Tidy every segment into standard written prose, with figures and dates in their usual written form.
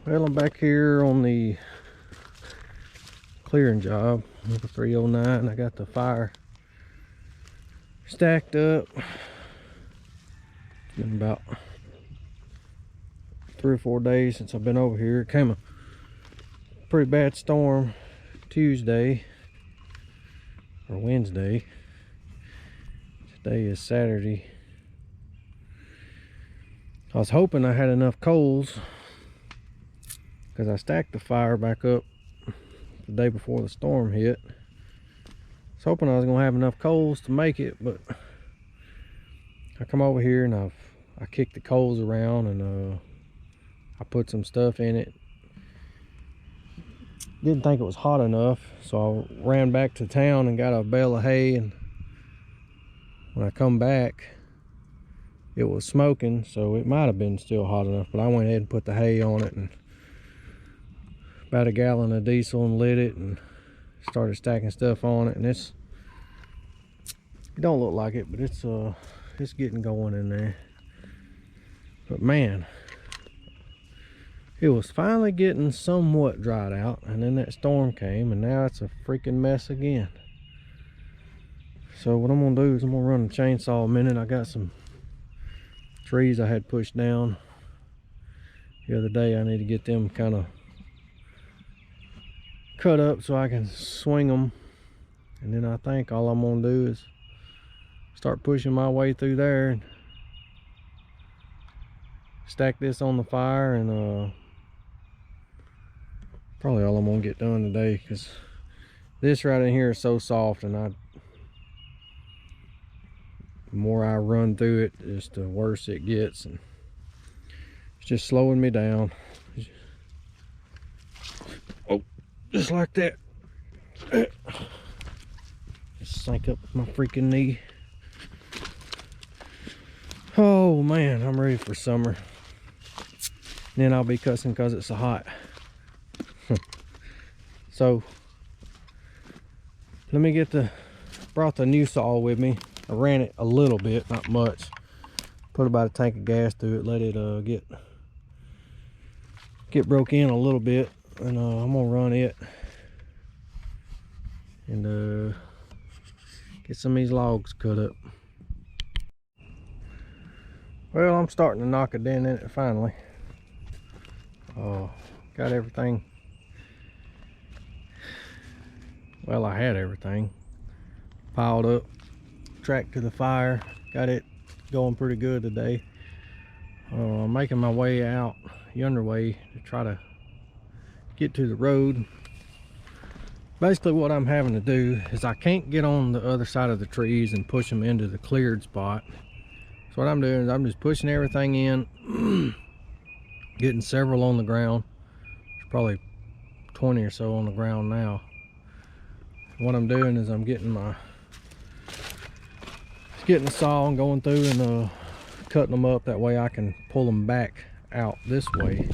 Well, I'm back here on the clearing job with the 309. I got the fire stacked up. It's been about 3 or 4 days since I've been over here. It came a pretty bad storm Tuesday or Wednesday. Today is Saturday. I was hoping I had enough coals because I stacked the fire back up the day before the storm hit. I was hoping I was gonna have enough coals to make it, but I come over here and I kicked the coals around and I put some stuff in it. Didn't think it was hot enough, so I ran back to town and got a bale of hay, and when I come back it was smoking, so it might have been still hot enough, but I went ahead and put the hay on it and about a gallon of diesel and lit it and started stacking stuff on it. And it don't look like it, but it's getting going in there. But man, it was finally getting somewhat dried out, and then that storm came and now it's a freaking mess again. So what I'm gonna do is I'm gonna run the chainsaw a minute. I got some trees I had pushed down the other day. I need to get them kind of cut up so I can swing them, and then I think all I'm gonna do is start pushing my way through there and stack this on the fire, and probably all I'm gonna get done today, because this right in here is so soft, and the more I run through it, just the worse it gets, and it's just slowing me down. Oh, just like that. Just sink up my freaking knee. Oh man, I'm ready for summer. And then I'll be cussing because it's so hot. So let me brought the new saw with me. I ran it a little bit, not much. Put about a tank of gas through it, let it get broke in a little bit, and I'm gonna run it and get some of these logs cut up. Well, I'm starting to knock a dent in it finally. Got everything. Well, I had everything piled up, tracked to the fire, got it going pretty good today. I'm making my way out yonder way to try to get to the road. Basically what I'm having to do is I can't get on the other side of the trees and push them into the cleared spot. So what I'm doing is I'm just pushing everything in, getting several on the ground. There's probably 20 or so on the ground now. What I'm doing is I'm getting the saw and going through and cutting them up. That way I can pull them back out this way.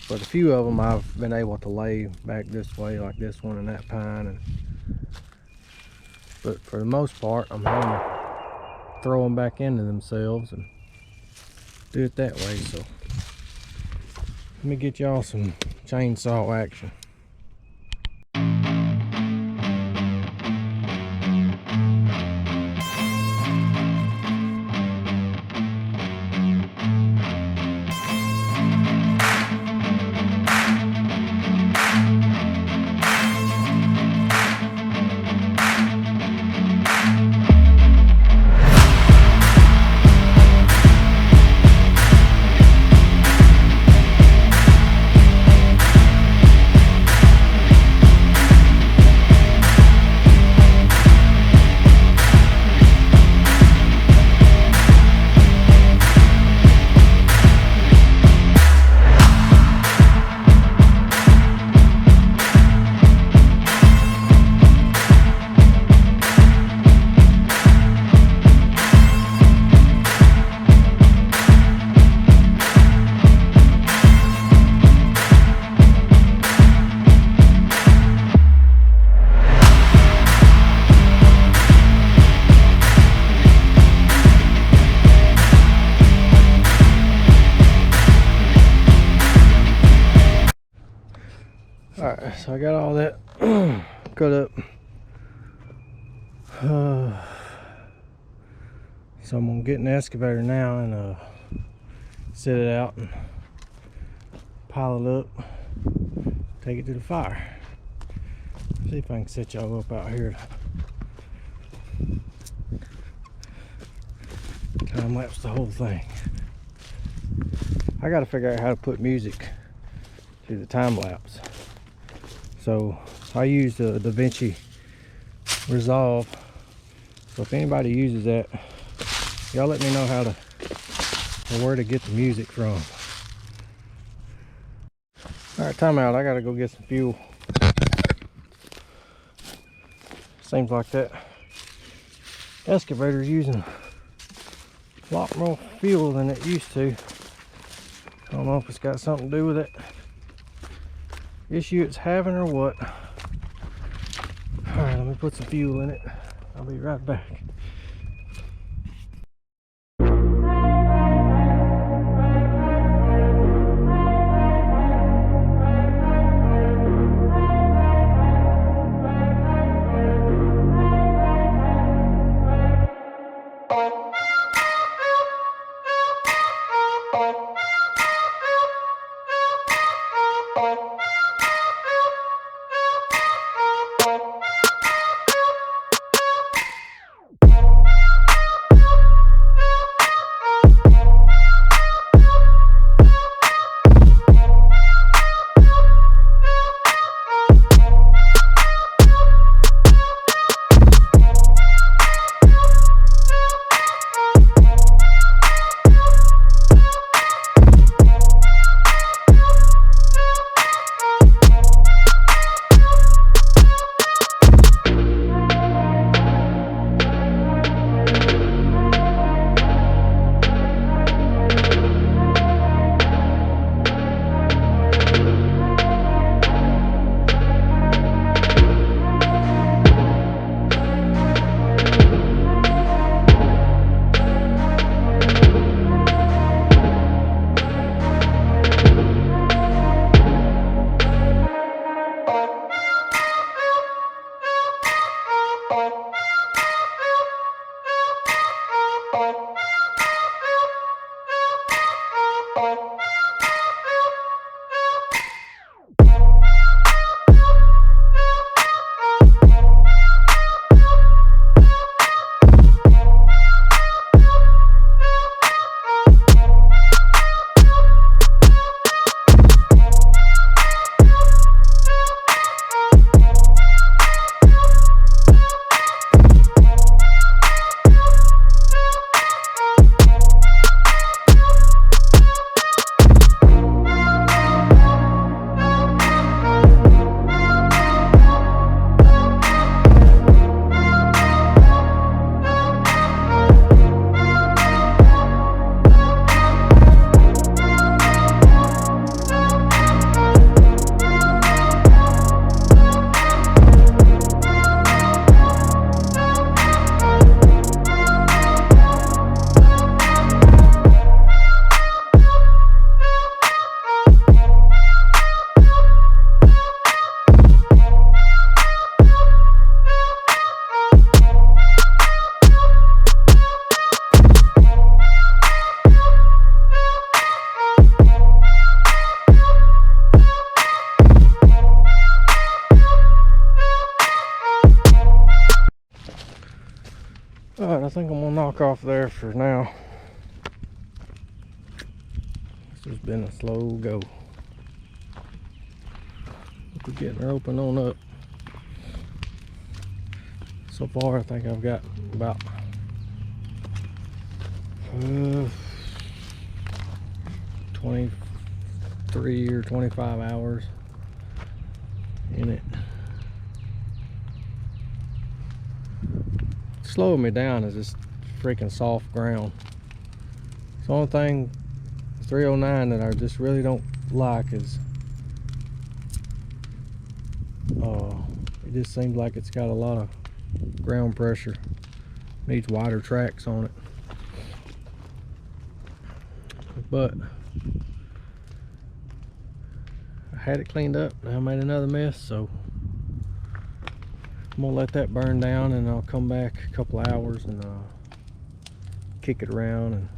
But a few of them I've been able to lay back this way, like this one and that pine. But for the most part, I'm having to throw them back into themselves and do it that way. So let me get y'all some chainsaw action. So I got all that cut up. So I'm gonna get an excavator now and set it out and pile it up, take it to the fire. See if I can set y'all up out here. Time lapse the whole thing. I gotta figure out how to put music to the time lapse. So I use the DaVinci Resolve. So if anybody uses that, y'all let me know how to, or where to get the music from. All right, time out. I gotta go get some fuel. Seems like that excavator's using a lot more fuel than it used to. I don't know if it's got something to do with it, issue it's having or what. All right, let me put some fuel in it. I'll be right back. Alright, I think I'm gonna knock off there for now. This has been a slow go. We're getting her open on up. So far I think I've got about 23 or 25 hours in it. Slowing me down is this freaking soft ground. It's the only thing 309 that I just really don't like is it just seems like it's got a lot of ground pressure, needs wider tracks on it. But I had it cleaned up. Now I made another mess, so I'm gonna let that burn down, and I'll come back a couple hours and kick it around. And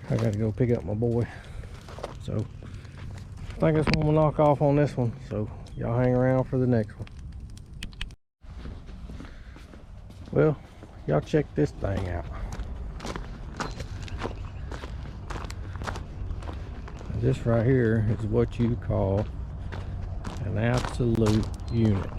I gotta go pick up my boy, so I think that's what I'm gonna knock off on this one. So y'all hang around for the next one. Well, y'all check this thing out. This right here is what you call an absolute unit.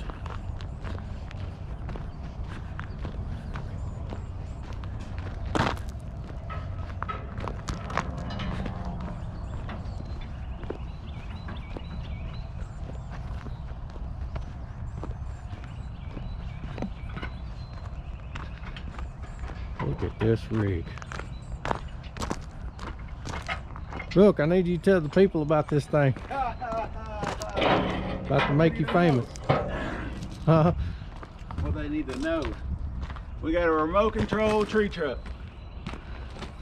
Look at this rig. Look, I need you to tell the people about this thing. About to make you famous. What they need to know. We got a remote control tree truck.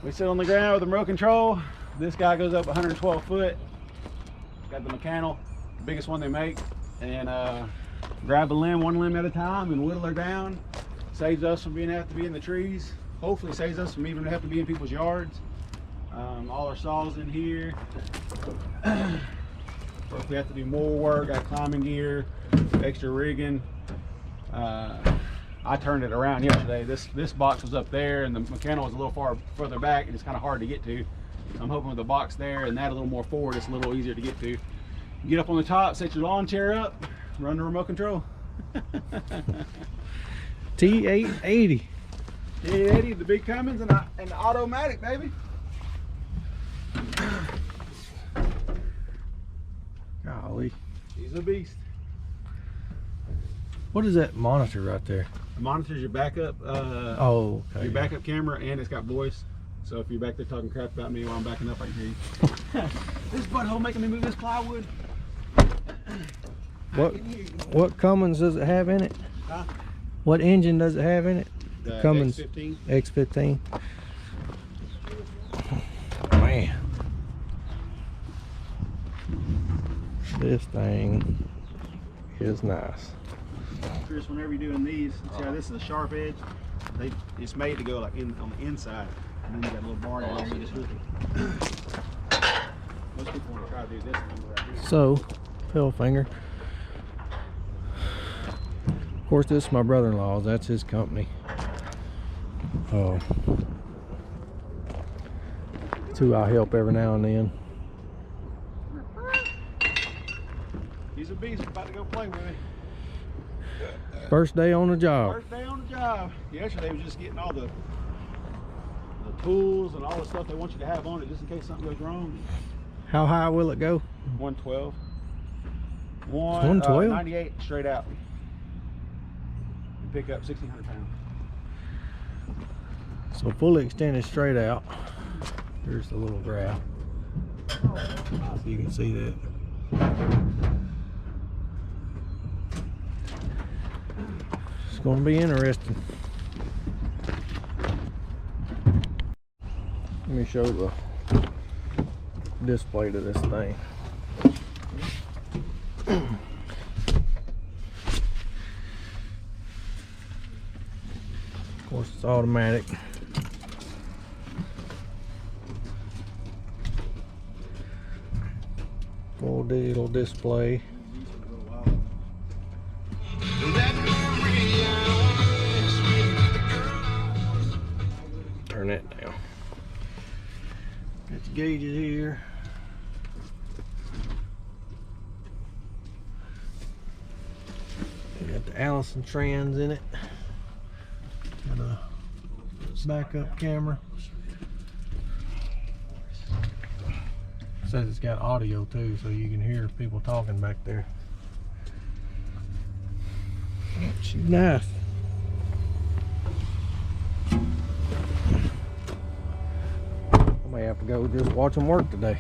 We sit on the ground with a remote control. This guy goes up 112 foot. Got the mechanical, the biggest one they make. And grab a limb, one limb at a time, and whittle her down. Saves us from have to be in the trees. Hopefully saves us from even having to be in people's yards. All our saws in here. Or if we have to do more work, got climbing gear, extra rigging. I turned it around yesterday. This box was up there, and the mechanical was a little further back, and it's kind of hard to get to. I'm hoping with the box there and that a little more forward, it's a little easier to get to. You get up on the top, set your lawn chair up, run the remote control. T880. T880, the big Cummins, and the automatic, baby. Golly. He's a beast. What is that monitor right there? It monitors your backup. Oh, okay. Your backup camera, and it's got voice. So if you're back there talking crap about me while I'm backing up, I can hear you. This butthole making me move this plywood. What Cummins does it have in it? Huh? What engine does it have in it? The Cummins X15. X15. Man, this thing is nice. Chris, whenever you're doing these, see how this is a sharp edge? It's made to go like on the inside, and then you got a little bar down there, you just hook it. Most people want to try to do this number right here. So, Phil Finger. Of course, this is my brother-in-law's. That's his company. Oh, it's who I help every now and then. He's a beast. About to go play with him. First day on the job. First day on the job. Yesterday was just getting all the tools and all the stuff they want you to have on it, just in case something goes wrong. How high will it go? 112. 112? 98 straight out. You pick up 1,600 pounds. So fully extended straight out. Here's the little graph. So you can see that. It's going to be interesting. Let me show the display to this thing. Of course, it's automatic. Full digital display. Turn that down. Got the gauges here. Got the Allison trans in it. Got a backup camera. Says it's got audio too, so you can hear people talking back there. She's nice. I may have to go just watch them work today.